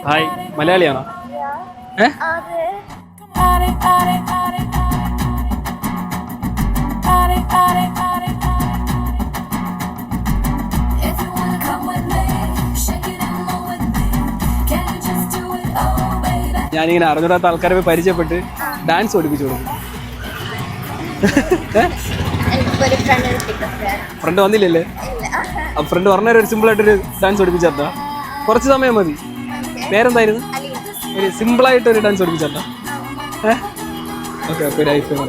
Hi, മലയാളിയാണോ? ഞാനിങ്ങനെ അറിഞ്ഞൂടാത്ത ആൾക്കാരെ പരിചയപ്പെട്ട് ഡാൻസ് പഠിപ്പിച്ചു കൊടുക്കും. ഫ്രണ്ട് വന്നില്ലല്ലേ? ആ ഫ്രണ്ട് പറഞ്ഞ ഒരു സിമ്പിളായിട്ടൊരു ഡാൻസ് പഠിപ്പിച്ചാ. കുറച്ച് സമയം മതി. പേരെന്തായിരുന്നു? ഒരു സിമ്പിളായിട്ടൊരു ഡാൻസ് പഠിപ്പിച്ചാ. ഓക്കെ ഓക്കെ, ഒരു ഐഫോൺ.